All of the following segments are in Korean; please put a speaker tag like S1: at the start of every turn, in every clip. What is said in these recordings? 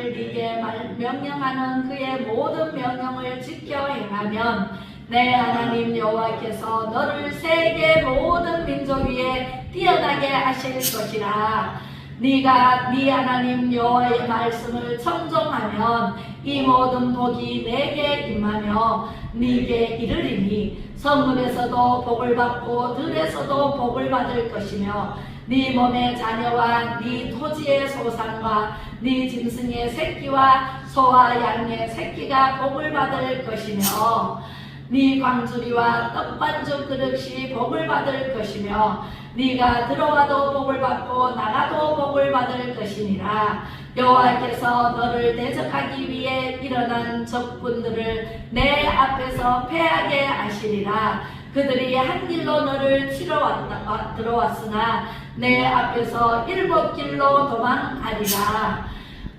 S1: 오늘 네게 명령하는 그의 모든 명령을 지켜 행하면 내 하나님 여호와께서 너를 세계 모든 민족 위에 뛰어나게 하실 것이라. 네가 네 하나님 여호와의 말씀을 청종하면 이 모든 복이 내게 임하며 네게 이르리니 성읍에서도 복을 받고 들에서도 복을 받을 것이며 네 몸의 자녀와 네 토지의 소산과 네 짐승의 새끼와 소와 양의 새끼가 복을 받을 것이며 네 광주리와 떡반죽 그릇이 복을 받을 것이며 네가 들어와도 복을 받고 나가도 복을 받을 것이니라. 여호와께서 너를 대적하기 위해 일어난 적군들을 내 앞에서 패하게 하시리라. 그들이 한 길로 너를 치러 들어왔으나 내 앞에서 7길로 도망하리라.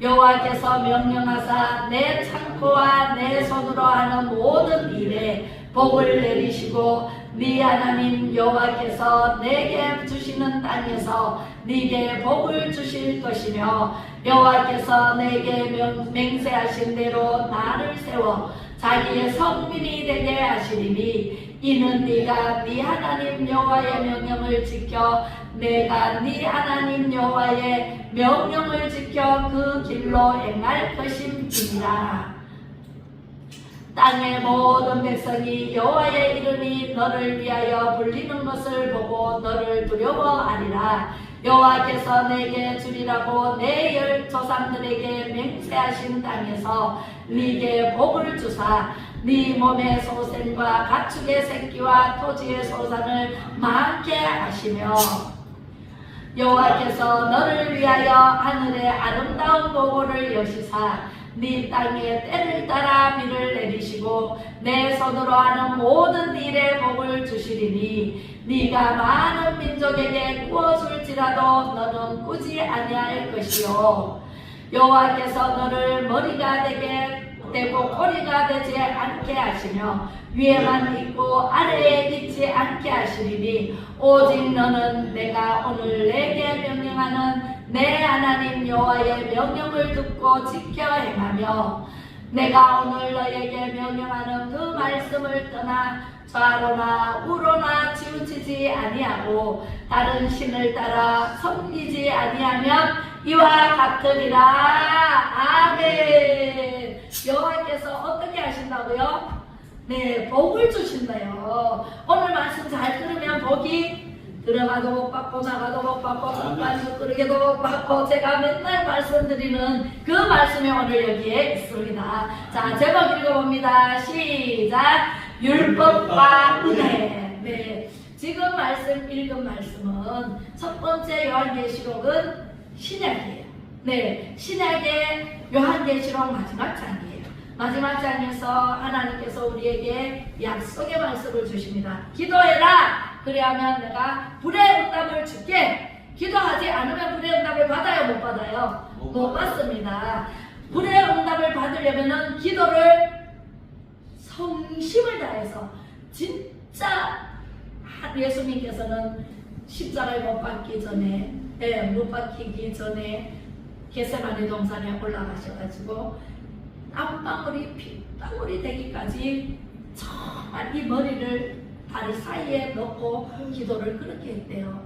S1: 여호와께서 명령하사 내 창고와 내 손으로 하는 모든 일에 복을 내리시고 네 하나님 여호와께서 내게 주시는 땅에서 네게 복을 주실 것이며 여호와께서 내게 맹세하신 대로 나를 세워 자기의 성민이 되게 하시리니 이는 네가 네 하나님 여호와의 명령을 지켜 내가 네 하나님 여호와의 명령을 지켜 그 길로 행할 것임이니라. 땅의 모든 백성이 여호와의 이름이 너를 위하여 불리는 것을 보고 너를 두려워하리라. 여호와께서 내게 주리라고 내 조상들에게 맹세하신 땅에서 네게 복을 주사 네 몸의 소생과 가축의 새끼와 토지의 소산을 많게 하시며 여호와께서 너를 위하여 하늘의 아름다운 보고를 여시사 네 땅에 때를 따라 비를 내리시고 내 손으로 하는 모든 일에 복을 주시리니 네가 많은 민족에게 구워줄지라도 너는 꾸지 아니할 것이요 여호와께서 너를 머리가 되고 꼬리가 되지 않게 하시며 위에만 있고 아래에 있지 않게 하시리니 오직 너는 내가 오늘 내게 명령하는 내 하나님 여호와의 명령을 듣고 지켜 행하며 내가 오늘 너에게 명령하는 그 말씀을 떠나 좌로나 우로나 치우치지 아니하고 다른 신을 따라 섬기지 아니하면 이와 같으리라. 아멘. 여호와께서 어떻게 하신다고요? 네, 복을 주신다요. 오늘 말씀 잘 들으면 복이 들어가도 못 받고 나가도 못 받고 떡반죽 끓이게도 못 받고 제가 맨날 말씀드리는 그 말씀이 오늘 여기에 있습니다. 자, 제목 읽어봅니다. 시작. 율법과 은혜. 네, 지금 읽은 말씀은 첫 번째 요한계시록은 신약이에요. 네, 신약의 요한계시록 마지막 장이에요. 마지막 장에서 하나님께서 우리에게 약속의 말씀을 주십니다. 기도해라. 그래야면 내가 불의 응답을 줄게. 기도하지 않으면 불의 응답을 받아요? 못 받아요? 못 받습니다. 불의 응답을 받으려면 기도를 성심을 다해서 진짜 예수님께서는 십자가에 못 박기 전에 못 박히기 전에 겟세마네 동산에 올라가셔가지고 땀방울이 핏방울이 되기까지 정말 이 머리를 다리 사이에 넣고 기도를 그렇게 했대요.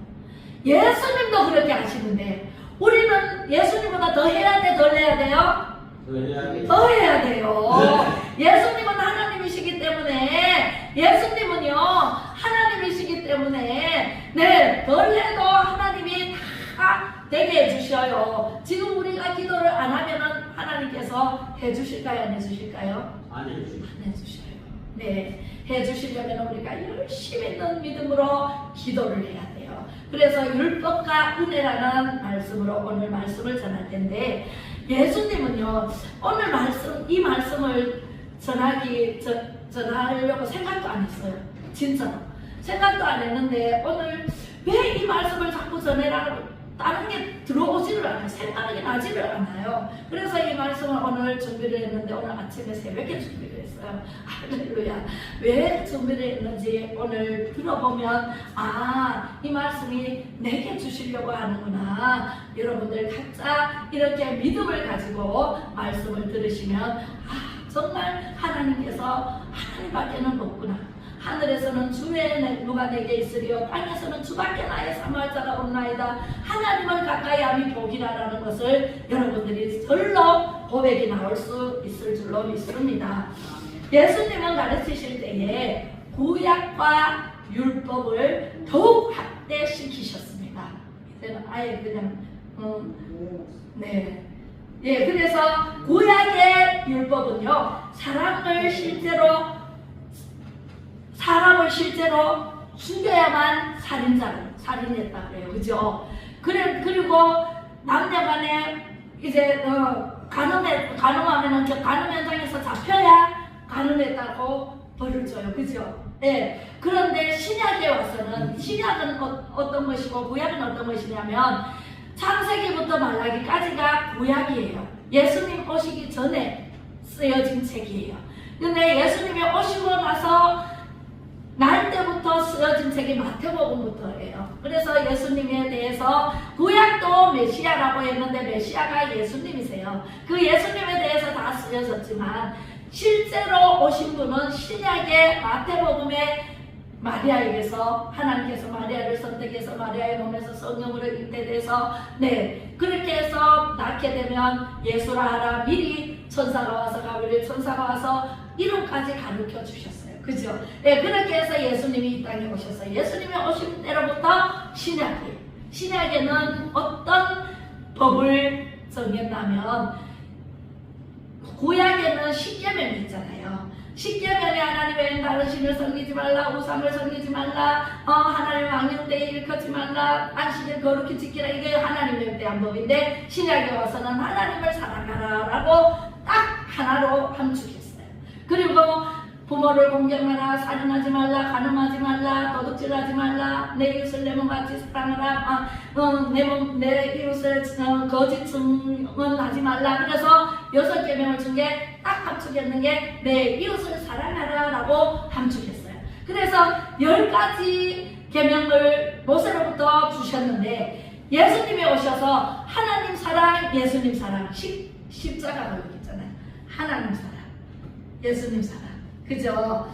S1: 예수님도 그렇게 하시는데 우리는 예수님보다 더 해야 돼? 덜 해야 돼요? 더 해야 돼요. 예수님은 하나님이시기 때문에 예수님은요 하나님이시기 때문에 네, 덜 해도 하나님이 다 되게 해주셔요. 지금 우리가 기도를 안 하면은 하나님께서 해주실까요? 안 해주실까요?
S2: 안
S1: 해주셔요. 네, 해주시려면 우리가 열심히 있는 믿음으로 기도를 해야 돼요. 그래서 율법과 은혜라는 말씀으로 오늘 말씀을 전할 텐데 예수님은요 오늘 이 말씀을 전하려고 생각도 안 했어요. 진짜로 생각도 안 했는데 오늘 왜 이 말씀을 자꾸 전해라고 다른 게 들어오지를 않아요. 생각이 나지를 않아요. 그래서 이 말씀을 오늘 준비를 했는데 오늘 아침에 새벽에 준비를 했어요. 할렐루야. 왜 준비를 했는지 오늘 들어보면 이 말씀이 내게 주시려고 하는구나. 여러분들 각자 이렇게 믿음을 가지고 말씀을 들으시면 정말 하나님께서 하나님밖에는 없구나. 하늘에서는 주 외에 누가 내게 있으리요 땅에서는 주밖에 나의 삼할 자가 없나이다. 하나님을 가까이 함이 복이라는 것을 여러분들이 절로 고백이 나올 수 있을 줄로 믿습니다. 예수님은 가르치실 때에 구약과 율법을 더욱 확대시키셨습니다. 이제는 아예 그냥 그래서 구약의 율법은요 사람을 실제로 죽여야만 살인했다 그래요. 그죠? 그리고 남녀간에 이제 간음하면은 간음 현장에서 잡혀야 간음했다고 벌을 줘요. 그죠? 네. 그런데 신약에 와서는 신약은 어떤 것이고 구약은 어떤 것이냐면 창세기부터 말라기까지가 구약이에요. 예수님 오시기 전에 쓰여진 책이에요. 근데 예수님이 오시고 나서 날 때부터 쓰여진 책이 마태복음부터예요. 그래서 예수님에 대해서 구약도 메시아라고 했는데 메시아가 예수님이세요. 그 예수님에 대해서 다 쓰여졌지만 실제로 오신 분은 신약의 마태복음에 마리아에게서 하나님께서 마리아를 선택해서 마리아의 몸에서 성령으로 잉태돼서 그렇게 해서 낳게 되면 예수라 하라 미리 천사가 와서 가브리엘 천사가 와서 이름까지 가르쳐 주셨어요. 그죠? 그렇게 해서 예수님이 이 땅에 오셨어요. 예수님이 오신 때로부터 신약에는 어떤 법을 정했냐면 구약에는 십계명이 있잖아요. 십계명에 하나님의 외엔 다른 신을 섬기지 말라, 우상을 섬기지 말라, 하나님의 왕년대에 일컫지 말라, 안식일 거룩히 지키라. 이게 하나님에 대한 법인데 신약에 와서는 하나님을 사랑하라 라고 딱 하나로 함축했어요. 그리고 부모를 공경하라, 살인하지 말라, 간음하지 말라, 도둑질하지 말라, 내 이웃을 내 몸같이 사랑하라, 내 이웃을 거짓 증언하지 말라. 그래서 6계명을 준 게 딱 함축했는 게 내 이웃을 사랑하라 라고 함축했어요. 그래서 10가지 계명을 모세로부터 주셨는데 예수님이 오셔서 하나님 사랑, 예수님 사랑, 십자가가 여기 있잖아요. 하나님 사랑, 예수님 사랑, 그죠?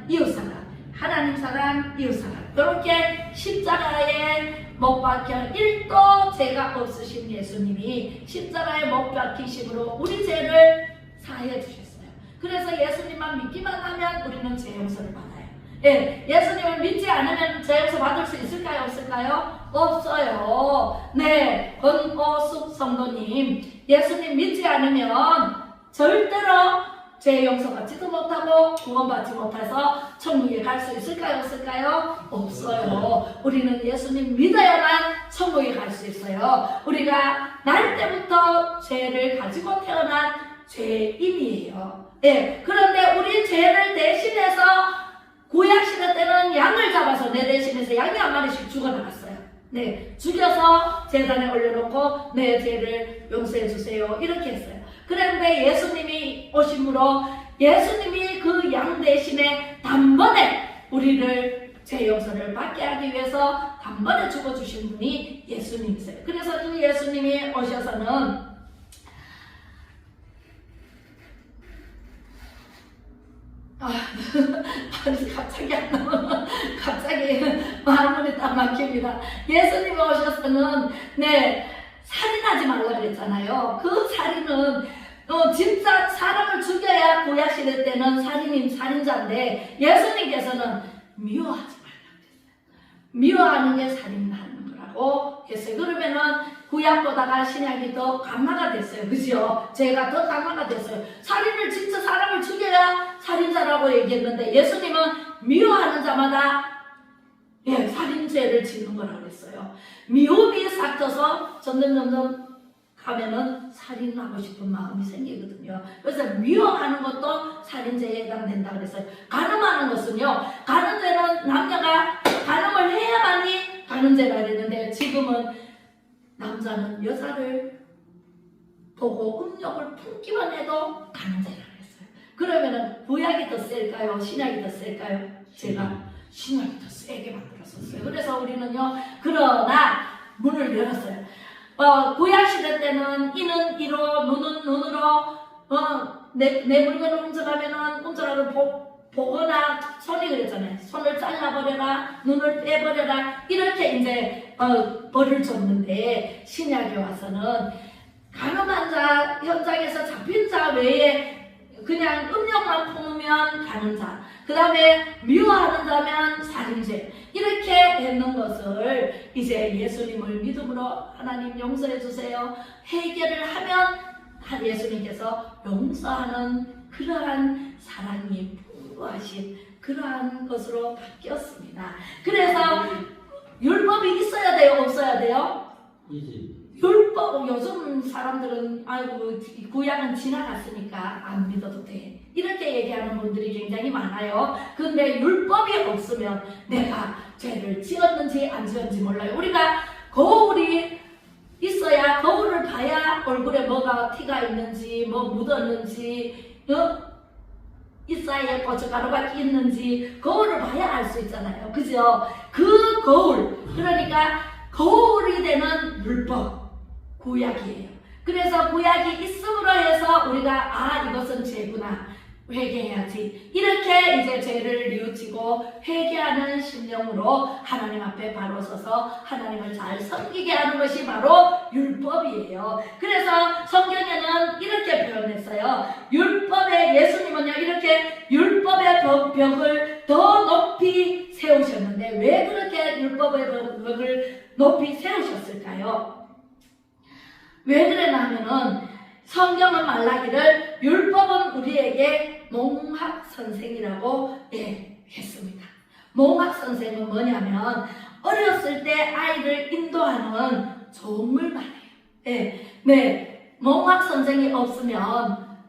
S1: 이웃사랑, 하나님 사랑, 이웃사랑. 이렇게 십자가에 못 박혀 1도 죄가 없으신 예수님이 십자가에 못 박히심으로 우리 죄를 사해 주셨어요. 그래서 예수님만 믿기만 하면 우리는 죄 용서를 받아요. 예수님을 믿지 않으면 죄 용서 받을 수 있을까요? 없을까요? 없어요. 권오숙 성도님, 예수님 믿지 않으면 절대로 죄 용서 받지도 못하고 구원받지 못해서 천국에 갈 수 있을까요? 없을까요? 없어요. 우리는 예수님 믿어야만 천국에 갈 수 있어요. 우리가 날 때부터 죄를 가지고 태어난 죄인이에요. 그런데 우리 죄를 대신해서 구약시대 때는 양을 잡아서 내 대신해서 양이 한 마리씩 죽어나갔어요. 죽여서 제단에 올려놓고 내 죄를 용서해 주세요. 이렇게 했어요. 그런데 예수님이 오심으로 예수님이 그 양 대신에 단번에 우리를 죄 용서를 받게 하기 위해서 단번에 죽어주신 분이 예수님이세요. 그래서 그 예수님이 오셔서는 갑자기 안 나오면 갑자기 마음이 딱 막힙니다. 예수님이 오셔서는 살인하지 말라 그랬잖아요. 그 살인은 진짜 사람을 죽여야 구약시대 때는 살인자인데 예수님께서는 미워하지 말라 그랬어요. 미워하는 게 살인하는 거라고 했어요. 그러면은 구약보다가 신약이 더 강화가 됐어요. 그죠? 죄가 더 강화가 됐어요. 살인을 진짜 사람을 죽여야 살인자라고 얘기했는데 예수님은 미워하는 자마다 살인죄를 짓는 거라고 그랬어요. 미움이 삭혀서 점점 가면은 살인하고 싶은 마음이 생기거든요. 그래서 미워하는 것도 살인죄에 해당된다 그랬어요. 간음하는 것은요, 간음죄는 남녀가 간음을 해야만이 간음죄가 되는데 지금은 남자는 여자를 보고 음욕을 품기만 해도 간음죄라고 했어요. 그러면은 구약이 더 셀까요? 신약이 더 셀까요? 제가 신약이 더 세게 만들었었어요. 그래서 우리는요, 그러나 문을 열었어요. 구약 시대 때는 이는 이로, 눈은 눈으로, 내 물건을 훔쳐가면은 보거나 손이 그랬잖아요. 손을 잘라버려라, 눈을 빼버려라, 이렇게 이제 벌을 줬는데, 신약에 와서는 간음한 자, 현장에서 잡힌 자 외에 그냥 음욕만 품으면 간음자, 그 다음에 미워하는 자면 살인죄, 이렇게 했는 것을 이제 예수님을 믿음으로 하나님 용서해 주세요 해결을 하면 예수님께서 용서하는 그러한 사랑이 풍부하신 그러한 것으로 바뀌었습니다. 그래서 율법이 있어야 돼요? 없어야 돼요? 율법, 요즘 사람들은 아이고 구약은 지나갔으니까 안 믿어도 돼, 이렇게 얘기하는 분들이 굉장히 많아요. 근데 율법이 없으면 내가 죄를 지었는지 안 지었는지 몰라요. 우리가 거울이 있어야, 거울을 봐야 얼굴에 뭐가 티가 있는지 뭐 묻었는지 이사이에 고춧가루가 있는지 거울을 봐야 알 수 있잖아요. 그죠? 그 거울, 그러니까 거울이 되는 율법, 구약이에요. 그래서 구약이 있음으로 해서 우리가 이것은 죄구나, 회개해야지, 이렇게 이제 죄를 뉘우치고 회개하는 심령으로 하나님 앞에 바로 서서 하나님을 잘 섬기게 하는 것이 바로 율법이에요. 그래서 성경에는 이렇게 표현했어요. 율법의, 예수님은요 이렇게 율법의 벽을 더 높이 세우셨는데, 왜 그렇게 율법의 벽을 높이 세우셨을까요? 왜 그러냐면은 성경은 말하기를 율법은 우리에게 몽학 선생이라고 했습니다. 몽학 선생은 뭐냐면 어렸을 때 아이를 인도하는 좋은 말이에요. 몽학 선생이 없으면,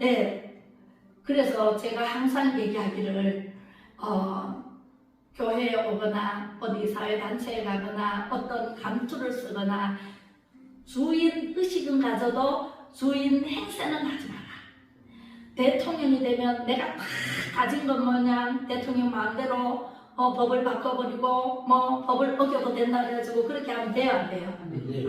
S1: 그래서 제가 항상 얘기하기를 교회에 오거나 어디 사회단체에 가거나 어떤 감투를 쓰거나 주인 의식은 가져도 주인 행세는 하지 마라. 대통령이 되면 내가 다 가진 것 마냥 대통령 마음대로 법을 바꿔버리고 뭐 법을 어겨도 된다 그래가지고 그렇게 하면 돼요, 안 돼요?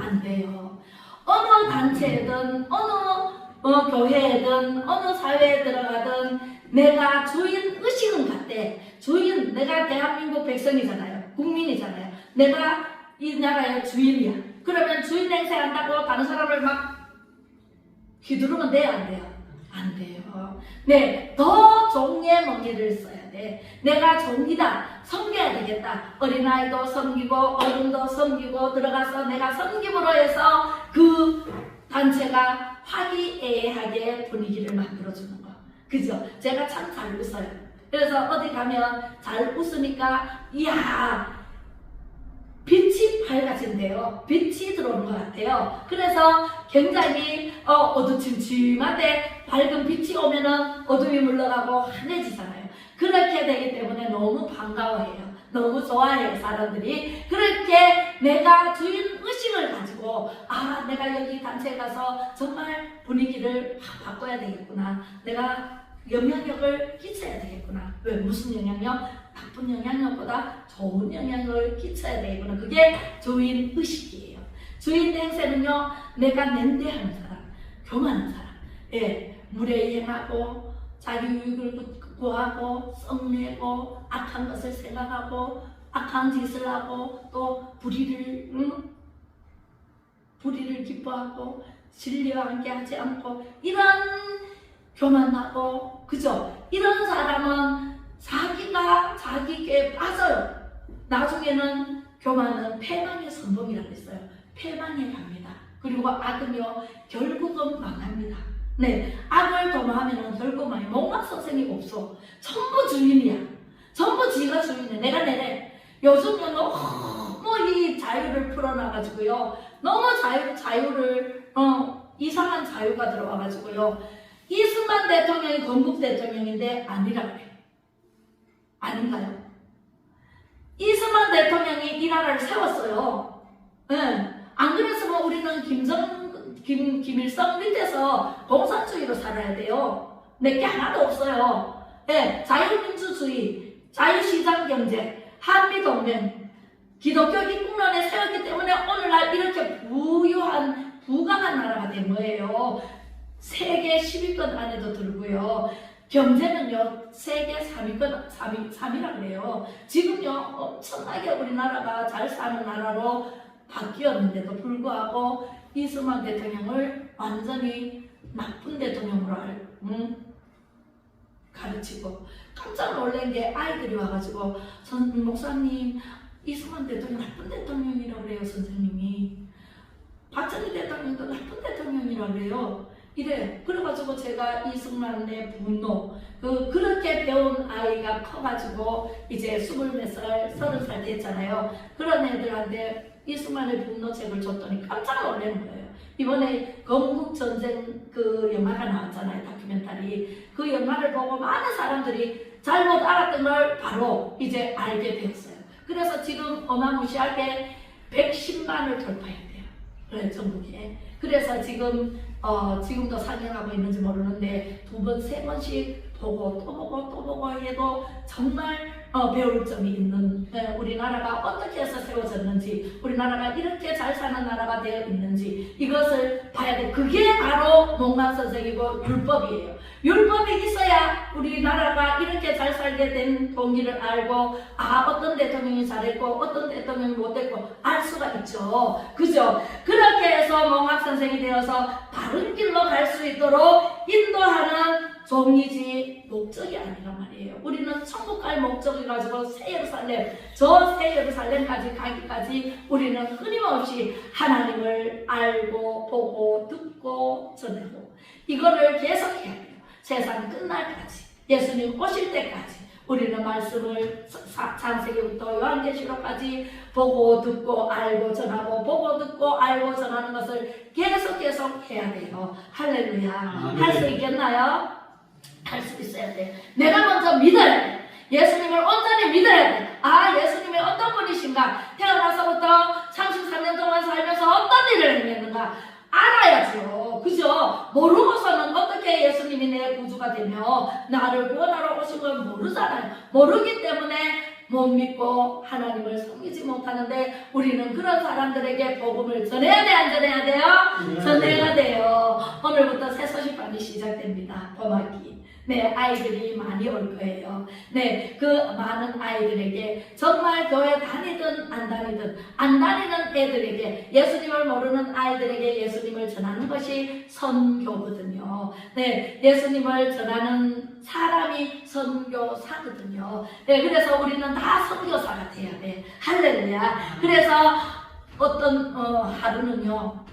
S1: 안 돼요. 어느 단체든 어느 교회든 어느 사회에 들어가든 내가 주인 의식은 같대. 주인, 내가 대한민국 백성이잖아요. 국민이잖아요. 내가 이 나라의 주인이야. 그러면 주인 행세한다고 다른 사람을 막 휘두르면 돼요, 안 돼요? 안 돼요. 더 종의 멍에를 써야 돼. 내가 종이다, 섬겨야 되겠다. 어린아이도 섬기고 어른도 섬기고 들어가서 내가 섬김으로 해서 그 단체가 화기애애하게 분위기를 만들어주는 거. 그죠? 제가 참 잘 웃어요. 그래서 어디 가면 잘 웃으니까 이야, 빛이 밝아진대요. 빛이 들어오는 것 같아요. 그래서 굉장히 어두침침한데 밝은 빛이 오면은 어둠이 물러가고 환해지잖아요. 그렇게 되기 때문에 너무 반가워해요. 너무 좋아해요, 사람들이. 그렇게 내가 주인 의식을 가지고 내가 여기 단체에 가서 정말 분위기를 바꿔야 되겠구나. 내가 영향력을 끼쳐야 되겠구나. 왜? 무슨 영향력? 나쁜 영향력보다 좋은 영향을 끼쳐야 되겠구나. 그게 주인 의식이에요. 주인 행세는요, 내가 냉대하는 사람, 교만한 사람, 물에 행하고 자기 유익을 구하고 썩내고 악한 것을 생각하고 악한 짓을 하고 또 불의를 기뻐하고 진리와 함께 하지 않고 이런 교만하고, 그죠? 이런 사람은 자기께 빠져요. 나중에는 교만은 패망의 선봉이라고 했어요. 패망에 갑니다. 그리고 악은요, 결국은 망합니다. 악을 도모하면 결국 망해. 몽학 선생이 없어. 전부 주인이야. 전부 지가 주인이야. 내가 내래. 요즘은 너무 이 자유를 풀어놔가지고요. 너무 자유를 이상한 자유가 들어와가지고요. 이승만 대통령이 건국 대통령인데 아니라고 해요. 아닌가요? 이승만 대통령이 이 나라를 세웠어요. 안 그랬으면 우리는 김일성 밑에서 공산주의로 살아야 돼요. 내게 하나도 없어요. 네, 자유민주주의, 자유시장경제, 한미동맹, 기독교 입국론에 세웠기 때문에 오늘날 이렇게 부유한, 부강한 나라가 된 거예요. 세계 10위권 안에도 들고요. 경제는요, 세계 3위라 그래요. 지금요, 엄청나게 우리나라가 잘 사는 나라로 바뀌었는데도 불구하고 이승만 대통령을 완전히 나쁜 대통령으로 가르치고, 깜짝 놀란 게 아이들이 와가지고 목사님, 이승만 대통령 나쁜 대통령이라고 그래요. 선생님이 박정희 대통령도 나쁜 대통령이라고 그래요. 이래. 그래가지고 제가 이승만의 분노, 그렇게 배운 아이가 커가지고 이제 20살, 30살 됐잖아요. 그런 애들한테 이승만의 분노책을 줬더니 깜짝 놀라는 거예요. 이번에 건국전쟁 그 영화가 나왔잖아요. 다큐멘터리. 그 영화를 보고 많은 사람들이 잘못 알았던 걸 바로 이제 알게 되었어요. 그래서 지금 어마무시하게 110만을 돌파했대요. 그래, 전국에. 그래서 지금도 상영하고 있는지 모르는데 2번, 3번씩 보고 또 보고 또 보고 해도 정말 배울 점이 있는, 우리나라가 어떻게 해서 세워졌는지, 우리나라가 이렇게 잘 사는 나라가 되어 있는지 이것을 봐야 돼. 그게 바로 몽간선생이고 율법이에요. 율법이 있어야 우리나라가 이렇게 잘 살게 된 동기를 알고, 어떤 대통령이 잘했고 어떤 대통령이 못했고 알 수가 있죠. 그죠? 그렇게 해서 몽학선생이 되어서 바른 길로 갈 수 있도록 인도하는 종이지 목적이 아니란 말이에요. 우리는 천국 갈 목적을 가지고 새 예루살렘까지 가기까지 우리는 끊임없이 하나님을 알고 보고 듣고 전하고 이거를 계속해야 돼요. 세상 끝날까지, 예수님 오실 때까지 우리는 말씀을 창세기부터 요한계시록까지 보고 듣고 알고 전하고 보고 듣고 알고 전하는 것을 계속 해야 돼요. 할렐루야. 할 수 있겠나요? 할 수 있어야 돼. 내가 먼저 믿어야 돼. 예수님을 온전히 믿어야 돼. 예수님이 어떤 분이신가? 태어나서부터 33년 동안 살면서 어떤 일을 행했는가? 알아야죠. 그죠? 모르고서는 어떻게 예수님이 내 구주가 되며 나를 구원하러 오신 걸 모르잖아요. 모르기 때문에 못 믿고 하나님을 섬기지 못하는데 우리는 그런 사람들에게 복음을 전해야 돼, 안 전해야 돼요? 전해야 돼요. 오늘부터 새 소식반이 시작됩니다. 봄학기. 네, 아이들이 많이 올 거예요. 네, 그 많은 아이들에게 정말 교회 다니든 안 다니는 애들에게, 예수님을 모르는 아이들에게 예수님을 전하는 것이 선교거든요. 네, 예수님을 전하는 사람이 선교사거든요. 네, 그래서 우리는 다 선교사가 돼야 돼. 할렐루야. 그래서 어떤 하루는요,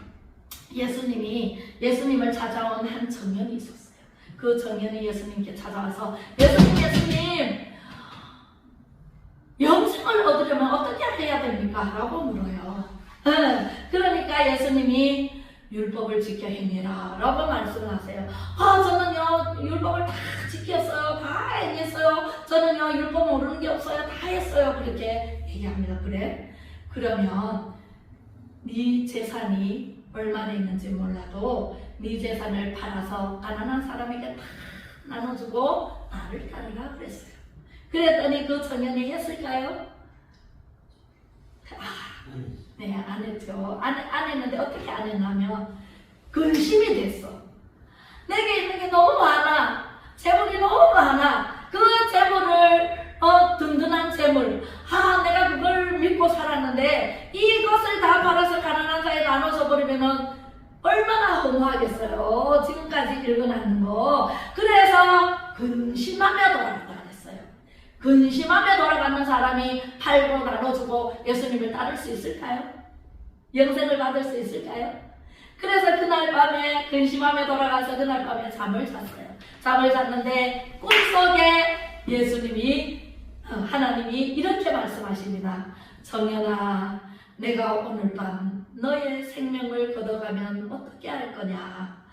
S1: 예수님을 찾아온 한 청년이 있었어요. 그 청년이 예수님께 찾아와서 예수님 영생을 얻으려면 어떻게 해야 됩니까? 라고 물어요. 그러니까 예수님이 율법을 지켜 행해라 라고 말씀을 하세요. 저는요 율법을 다 지켰어요. 다 행했어요. 저는요 율법 모르는 게 없어요. 다 했어요. 그렇게 얘기합니다. 그래? 그러면 네 재산이 얼마나 있는지 몰라도 네 재산을 팔아서 가난한 사람에게 다 나눠주고 나를 따르라 그랬어요. 그랬더니 그 청년이 했을까요? 네, 안 했죠. 안 했는데 어떻게 안 했냐면 근심이 됐어. 내게 있는 게 너무 많아. 재물이 너무 많아. 그 재물을 든든한 재물, 내가 그걸 믿고 살았는데 이것을 다 팔아서 가난한 사이에 나눠줘 버리면은 얼마나 허무하겠어요. 지금까지 읽어놨는 거. 그래서 근심하며 돌아갔다 그랬어요. 근심하며 돌아가는 사람이 팔고 나눠주고 예수님을 따를 수 있을까요? 영생을 받을 수 있을까요? 그래서 그날 밤에 근심하며 돌아가서 그날 밤에 잠을 잤어요. 잠을 잤는데 꿈속에 예수님이, 하나님이 이렇게 말씀하십니다. 청년아, 내가 오늘 밤 너의 생명을 걷어가면 어떻게 할 거냐?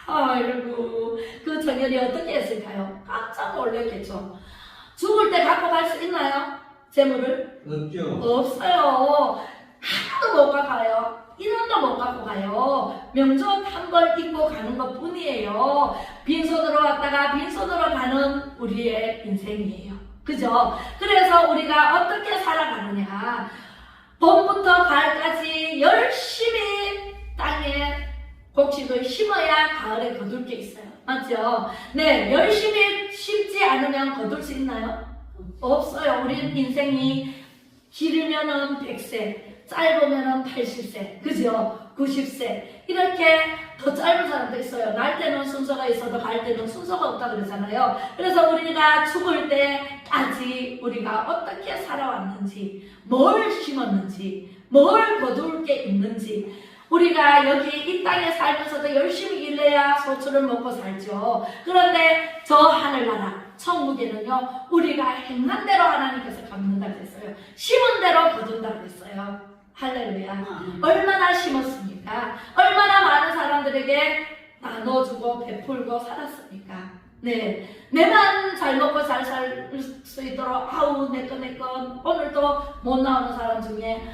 S1: 아이고, 그 청년이 어떻게 했을까요? 깜짝 놀랐겠죠. 죽을 때 갖고 갈 수 있나요? 재물을?
S2: 없죠.
S1: 없어요. 하나도 못 가요. 1원도 못 갖고 가요. 명절 한 벌 입고 가는 것 뿐이에요. 빈손으로 왔다가 빈손으로 가는 우리의 인생이에요. 그죠? 그래서 우리가 어떻게 살아가느냐. 봄부터 가을까지 열심히 땅에 곡식을 심어야 가을에 거둘 게 있어요. 맞죠? 네, 열심히 심지 않으면 거둘 수 있나요? 없어요. 우리 인생이 길으면은 100세, 짧으면은 80세, 그죠? 90세. 이렇게 더 짧은 사람도 있어요. 날 때는 순서가 있어도 갈 때는 순서가 없다 그러잖아요. 그래서 우리가 죽을 때까지 우리가 어떻게 살아왔는지, 뭘 심었는지, 뭘 거둘 게 있는지, 우리가 여기 이 땅에 살면서도 열심히 일해야 소출을 먹고 살죠. 그런데 저 하늘나라 천국에는요, 우리가 행한 대로 하나님께서 갚는다고 했어요. 심은 대로 거둔다고 했어요. 할렐루야. 얼마나 심었습니까? 얼마나 많은 사람들에게 나눠주고 베풀고 살았습니까? 네, 내만 잘 먹고 잘 살 수 있도록 아우 내꺼 오늘도 못 나오는 사람 중에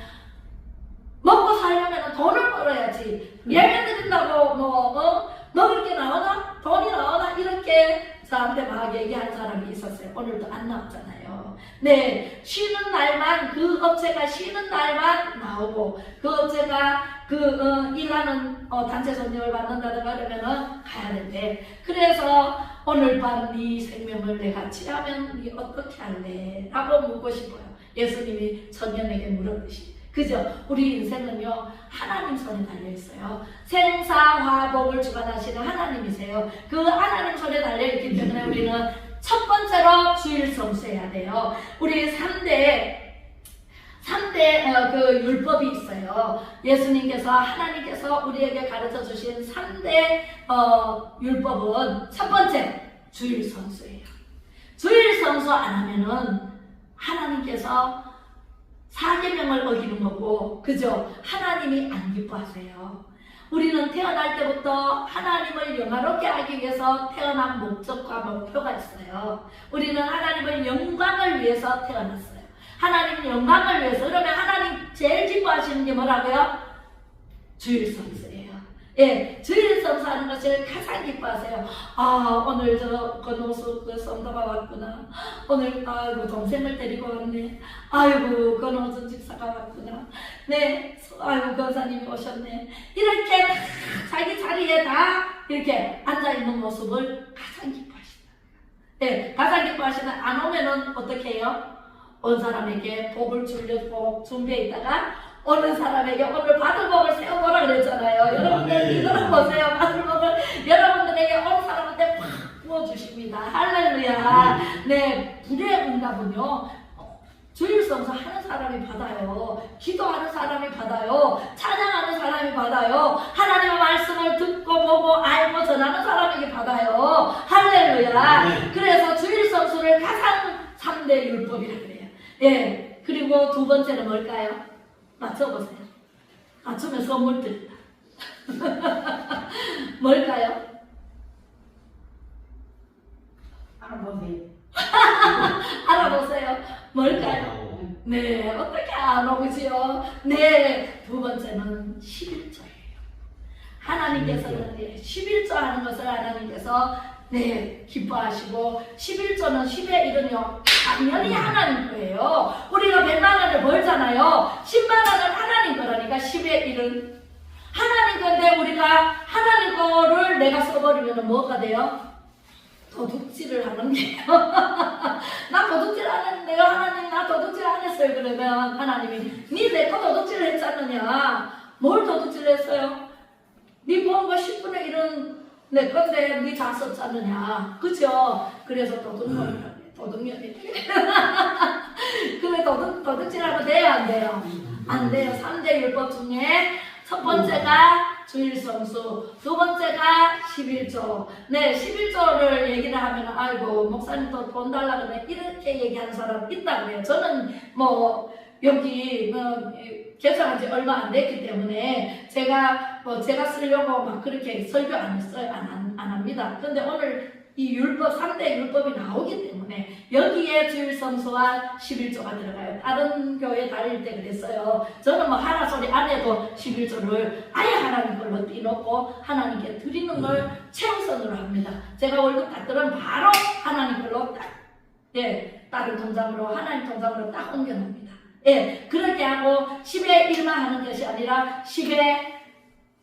S1: 먹고 살려면 돈을 벌어야지. 예배 드린다고 먹을 게 나오나? 돈이 나오나? 이렇게 저한테 막 얘기한 사람이 있었어요. 오늘도 안 나왔잖아요. 네, 쉬는 날만, 그 업체가 쉬는 날만 나오고, 그 업체가 일하는 단체 손님을 받는다든가 그러면은 가야 되는데, 그래서 오늘 밤 네 생명을 내가 취하면 네 어떻게 할래? 라고 묻고 싶어요. 예수님이 청년에게 물었듯이. 그죠? 우리 인생은요, 하나님 손에 달려있어요. 생사화복을 주관하시는 하나님이세요. 그 하나님 손에 달려있기 때문에 우리는 첫 번째로 주일 성수해야 돼요. 우리 3대 그 율법이 있어요. 예수님께서, 하나님께서 우리에게 가르쳐 주신 3대 율법은 첫 번째, 주일 성수예요. 주일 성수 안 하면은 하나님께서 4계명을 어기는 거고, 그죠? 하나님이 안 기뻐하세요. 우리는 태어날 때부터 하나님을 영화롭게 하기 위해서 태어난 목적과 목표가 있어요. 우리는 하나님의 영광을 위해서 태어났어요. 하나님 영광을 위해서. 그러면 하나님 제일 기뻐하시는 게 뭐라고요? 주일 성수예요. 예, 주일 성수하는 것을 가장 기뻐하세요. 아, 오늘 저 건호수 그 성도가 왔구나. 오늘 아이고 동생을 데리고 왔네. 아이고 건호수 집사가 왔구나. 네, 아이고 권사님이 오셨네. 이렇게 다 자기 자리에 다 이렇게 앉아 있는 모습을 가장 기뻐하신다. 예, 가장 기뻐하시는. 안 오면은 어떻게 해요? 온 사람에게 복을 주려고 준비해 있다가 어느 사람에게 오늘 받을 복을 세워보라 그랬잖아요. 여러분들 이거를 보세요. 받을 복을 여러분들에게 온 사람한테 팍 부어주십니다. 할렐루야. 네, 불의 응답은요, 주일 성수 하는 사람이 받아요. 기도하는 사람이 받아요. 찬양하는 사람이 받아요. 하나님의 말씀을 듣고 보고 알고 전하는 사람에게 받아요. 할렐루야. 그래서 주일 성수를 가장 3대 율법이라고 그래요. 예, 그리고 두 번째는 뭘까요? 맞춰보세요. 맞추면 선물 드립니다. 뭘까요?
S2: 알아보세요.
S1: 알아보세요. 뭘까요? 네, 어떻게 알아보지요? 네, 두 번째는 11조예요. 하나님께서는 11조 하는 것을 하나님께서 기뻐하시고, 11조는 10의 1은요 당연히 하나님 거예요. 우리가 100만 원을 벌잖아요. 10만 원은 하나님 거라니까 10의 1은 하나님 건데, 우리가 하나님 거를 내가 써버리면 뭐가 돼요? 도둑질을 하는 게요. 나 도둑질 안 했는데요. 하나님 나 도둑질 안 했어요. 그러면 하나님이 니 내 거 도둑질을 했지 않느냐. 뭘 도둑질 했어요? 니 모은 거 10분의 1은 내 건데 니 다 썼지 않느냐. 그죠? 그래서 도둑년이 그래 도둑질하면 돼요 안 돼요? 안 돼요. 3대 율법 중에 첫 번째가 주일 성수, 두 번째가 11조. 네, 11조를 얘기를 하면 아이고 목사님 또 돈 달라 그러네 이렇게 얘기하는 사람 있다고 해요. 저는 여기 개설한 지 얼마 안 됐기 때문에 제가 쓰려고 막 그렇게 설교 안 했어요. 안 합니다. 근데 오늘 이 율법 3대 율법이 나오기 때문에 여기에 주일성수와 11조가 들어가요. 다른 교회 다닐 때 그랬어요. 저는 뭐 하나 소리 안 해도 11조를 아예 하나님 걸로 띄놓고 하나님께 드리는 걸 최우선으로 합니다. 제가 월급 받들은 바로 하나님 걸로 딱, 예, 다른 통장으로 하나님 통장으로 딱 옮겨놓습니다. 예, 그렇게 하고 10에 1만 하는 것이 아니라 10에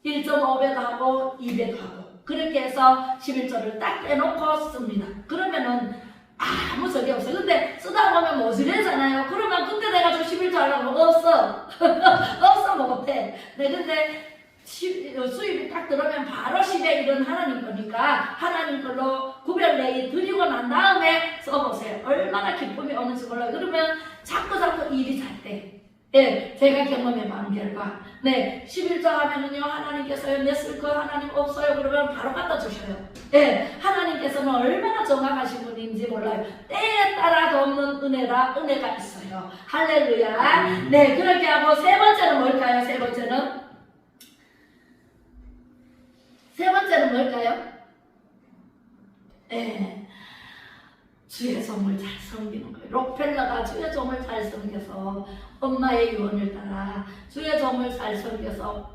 S1: 1.5배도 하고 2배도 하고 그렇게 해서 11조를 딱 떼놓고 씁니다. 그러면은 아무 적이 없어요. 근데 쓰다 보면 모질해잖아요. 그러면 근데 내가 좀 11조 하려고 없어. 없어 뭐 못해. 네, 근데 수입이 딱 들어오면 바로 10에 1은 하나님 거니까 하나님 걸로 구별내이 드리고 난 다음에 써보세요. 얼마나 기쁨이 오는지 몰라요. 그러면 자꾸 일이 잘 때. 예, 제가 경험해본 결과, 네, 11조 하면은요, 하나님께서요, 내 쓸 거 하나님 없어요. 그러면 바로 갖다 주셔요. 예, 하나님께서는 얼마나 정확하신 분인지 몰라요. 때에 따라도 없는 은혜가 있어요. 할렐루야. 네, 그렇게 하고 세 번째는 뭘까요? 세 번째는 뭘까요? 예. 주의 종을 잘 섬기는 거예요. 록펠러가 주의 종을 잘 섬겨서 엄마의 유언을 따라 주의 종을 잘 섬겨서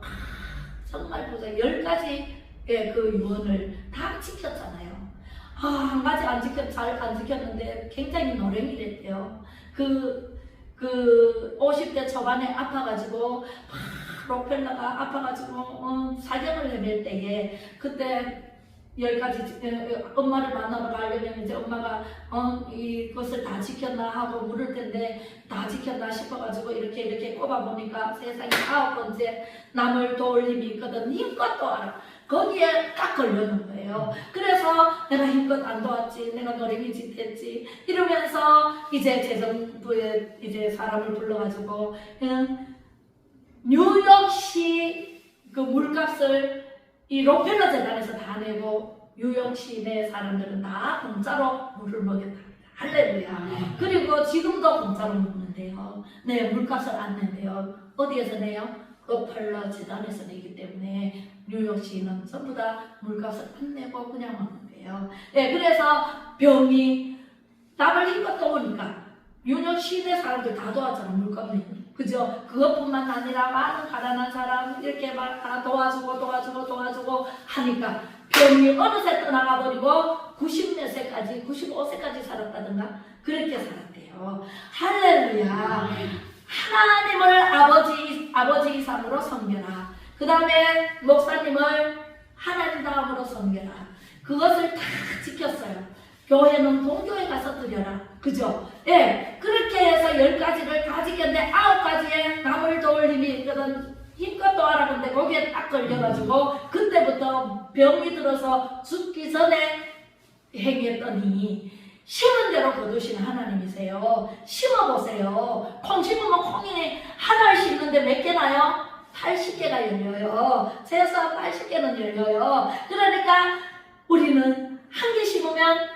S1: 정말 보자 10가지의 그 유언을 다 지켰잖아요. 한 가지 잘 안 지켰는데 굉장히 노랭이랬대요. 그 50대 초반에 아파가지고 록펠러가 아파가지고 사경을 해낼 때에 그때 10가지 엄마를 만나러 가려면 이제 엄마가 이것을 다 지켰나 하고 물을 텐데 다 지켰나 싶어가지고 이렇게 꼽아보니까 세상에 9번째 남을 도울 힘이 있거든. 힘껏 도와라. 거기에 딱 걸려는 거예요. 그래서 내가 힘껏 안 도왔지, 내가 노랭이 짓했지 이러면서 이제 재정부에 이제 사람을 불러가지고 뉴욕시 그 물값을 이 록펠러 재단에서 다 내고 뉴욕 시내 사람들은 다 공짜로 물을 먹였답니다. 할렐루야. 그리고 지금도 공짜로 먹는데요. 네, 물값을 안 낸대요. 어디에서 내요? 록펠러 재단에서 내기 때문에 뉴욕 시는 전부 다 물값을 안 내고 그냥 먹는데요. 네, 그래서 병이 남을 힘껏 도우니까 뉴욕 시내 사람들 다 도왔잖아. 물값 내니. 그죠? 그것뿐만 아니라 많은 가난한 사람 이렇게 막 다 도와주고 하니까 병이 어느새 떠나가버리고 90몇 세까지 95세까지 살았다든가 그렇게 살았대요. 할렐루야. 하나님을 아버지 이상으로 섬겨라. 그 다음에 목사님을 하나님 다음으로 섬겨라. 그것을 다 지켰어요. 교회는 동교회 가서 드려라. 그죠? 예. 그렇게 해서 10가지를 다 지켰는데 9가지에 남을 도울 힘이 있거든. 힘껏 도와라. 근데 거기에 딱 걸려가지고 그때부터 병이 들어서 죽기 전에 행했더니 심은 대로 거두시는 하나님이세요. 심어보세요. 콩 심으면 콩이 하나를 심는데 몇 개 나요? 80개가 열려요. 최소한 80개는 열려요. 그러니까 우리는 한 개 심으면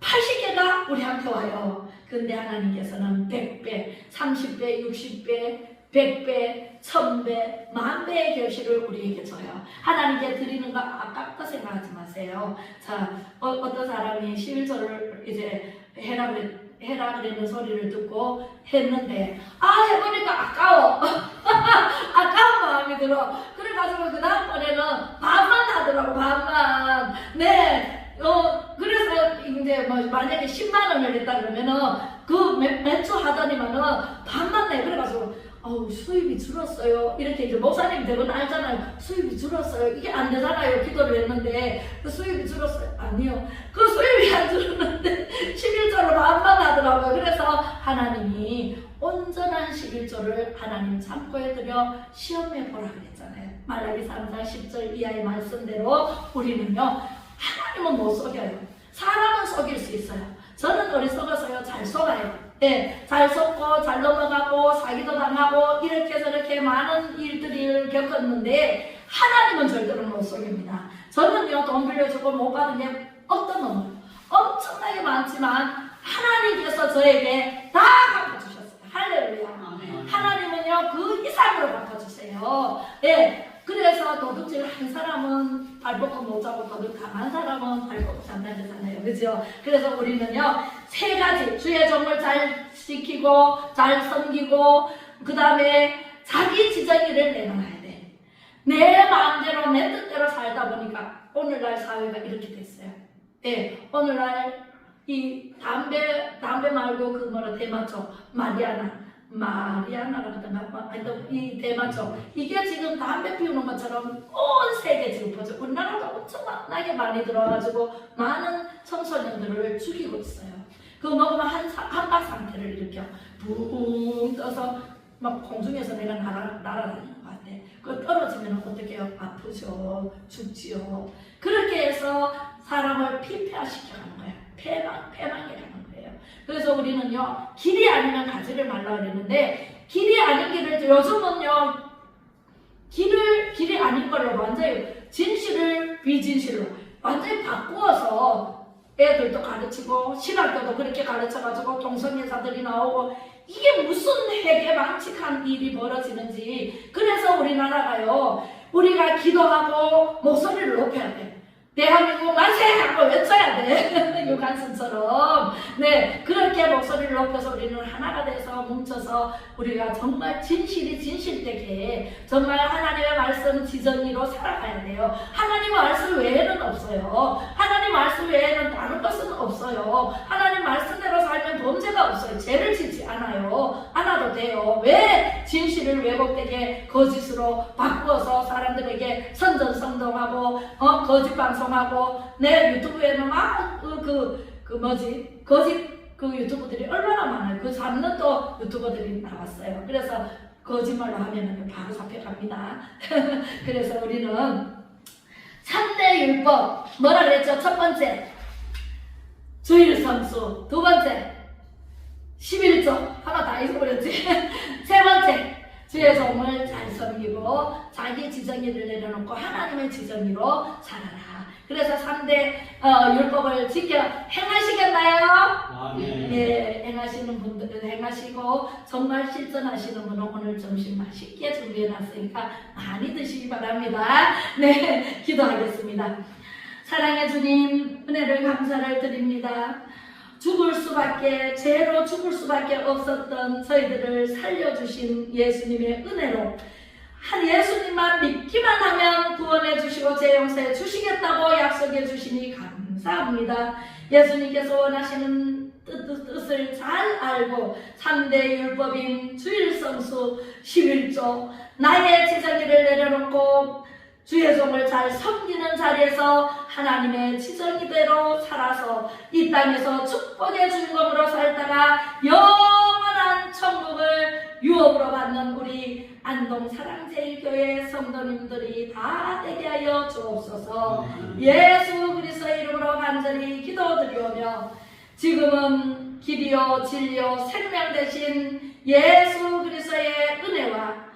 S1: 80개가 우리한테 와요. 근데 하나님께서는 100배, 30배, 60배, 100배, 1000배, 10,000배의 결실을 우리에게 줘요. 하나님께 드리는 거 아깝다 생각하지 마세요. 자, 어떤 사람이 11조를 이제 해라 그랬는 소리를 듣고 했는데 해보니까 아까워. 아까운 마음이 들어. 그래가지고 그 다음번에는 반만 하더라고. 반만. 네. 그래서 이제 뭐 만약에 10만 원을 냈다 그러면은 그 매주 하더니만은 반만 내. 그래가지고 수입이 줄었어요. 이렇게 이제 목사님이 대부분 알잖아요. 수입이 줄었어요. 이게 안 되잖아요. 기도를 했는데 그 수입이 줄었어요. 아니요. 그 수입이 안 줄었는데 11조로 반만 하더라고요. 그래서 하나님이 온전한 11조를 하나님 참고에 들여 시험해 보라 그랬잖아요. 말라기 3장 10절 이하의 말씀대로 우리는요. 하나님은 못 속여요. 사람은 속일 수 있어요. 저는 어리석어서요. 잘 속아요. 네, 잘 속고 잘 넘어가고 사기도 당하고 이렇게 저렇게 많은 일들을 겪었는데 하나님은 절대로 못 속입니다. 저는요. 돈 빌려주고 못 받은 게 어떤 놈을 엄청나게 많지만 하나님께서 저에게 다 갚아주셨어요. 할렐루야. 하나님은요. 그 이상으로 갚아주세요. 네, 그래서 도둑질 한 사람은 발 뻗고 못 자고 강한 사람은 발 뻗고 잔다는 거잖아요. 그죠? 그래서 우리는요, 세 가지, 주의 종을 잘 지키고, 잘 섬기고, 그 다음에 자기 지정의를 내려놔야 돼. 내 마음대로, 내 뜻대로 살다 보니까 오늘날 사회가 이렇게 됐어요. 예, 오늘날 이 담배 말고 그 뭐라 대마초, 마리아나가 그랬나? 하여튼 이 대마초, 이게 지금 담배 피우는 것처럼 온 세계 지금 보죠. 우리나라도 엄청나게 많이 들어와가지고 많은 청소년들을 죽이고 있어요. 그거 먹으면 한박 상태를 일으켜 붕 떠서 막 공중에서 내가 날아다니는 것 같아. 그 떨어지면 어떻게 해요? 아프죠, 죽지요. 그렇게 해서 사람을 피폐화시켜가는 거예요. 패망이라는 거예요. 그래서 우리는요, 길이 아니면 가지를 말라 그랬는데, 길이 아닌 길을 요즘은요, 길이 아닌 걸로 완전히 진실을 비진실로 완전히 바꾸어서 애들도 가르치고 신학교도 그렇게 가르쳐가지고 동성애자들이 나오고, 이게 무슨 해괴망측한 일이 벌어지는지. 그래서 우리나라가요, 우리가 기도하고 목소리를 높여야 돼. 대한민국 만세! 하고 외쳐야 돼. 유관순처럼. 네, 그렇게 목소리를 높여서 우리는 하나가 돼서 뭉쳐서 우리가 정말 진실이 진실되게 정말 하나님의 말씀 지정의로 살아가야 돼요. 하나님 말씀 외에는 없어요. 하나님 말씀 외에는 다른 것은 없어요. 하나님 말씀대로 살면 범죄가 없어요. 죄를 짓지 않아도 돼요. 왜 진실을 왜곡되게 거짓으로 바꾸어서 사람들에게 선전성동하고 거짓 방송하고 내 유튜브에는 막 거짓 유튜버들이 얼마나 많아요. 그 잡는 또 유튜버들이 나왔어요. 그래서 거짓말로 하면 바로 잡혀갑니다. 그래서 우리는 3대 율법 뭐라 그랬죠? 첫 번째 주일 성수, 두 번째 11조 하나 다 잊어버렸지. 세 번째 주의 종을 잘 섬기고 자기 지정의를 내려놓고 하나님의 지정의로 살아라. 그래서 3대 율법을 지켜 행하시겠나요? 네, 행하시는 분들 행하시고 정말 실천하시는 분은 오늘 점심 맛있게 준비해놨으니까 많이 드시기 바랍니다. 네, 기도하겠습니다. 사랑의 주님, 은혜를 감사를 드립니다. 죄로 죽을 수밖에 없었던 저희들을 살려주신 예수님의 은혜로 한 예수님만 믿기만 하면 구원해 주시고 죄 용서해 주시겠다고 약속해 주시니 감사합니다. 예수님께서 원하시는 뜻을 잘 알고 3대 율법인 주일성수 11조 나의 지정의를 내려놓고 주의 종을 잘 섬기는 자리에서 하나님의 지정의대로 살아서 이 땅에서 축복의 주인공으로 살다가 영원한 천국을 유업으로 받는 우리 안동사랑제일교회 성도님들이 다 되게 하여 주옵소서. 예수 그리스도의 이름으로 간절히 기도드리오며 지금은 길이요 진리요 생명 되신 예수 그리스도의 은혜와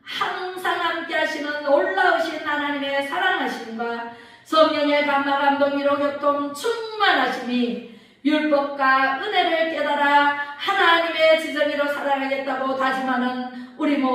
S1: 항상 함께 하시는 놀라우신 하나님의 사랑하심과 성령의 감화 감동이로 교통 충만하심이 율법과 은혜를 깨달아 하나님의 지정의로 살아가겠다고 다짐하는 우리 모두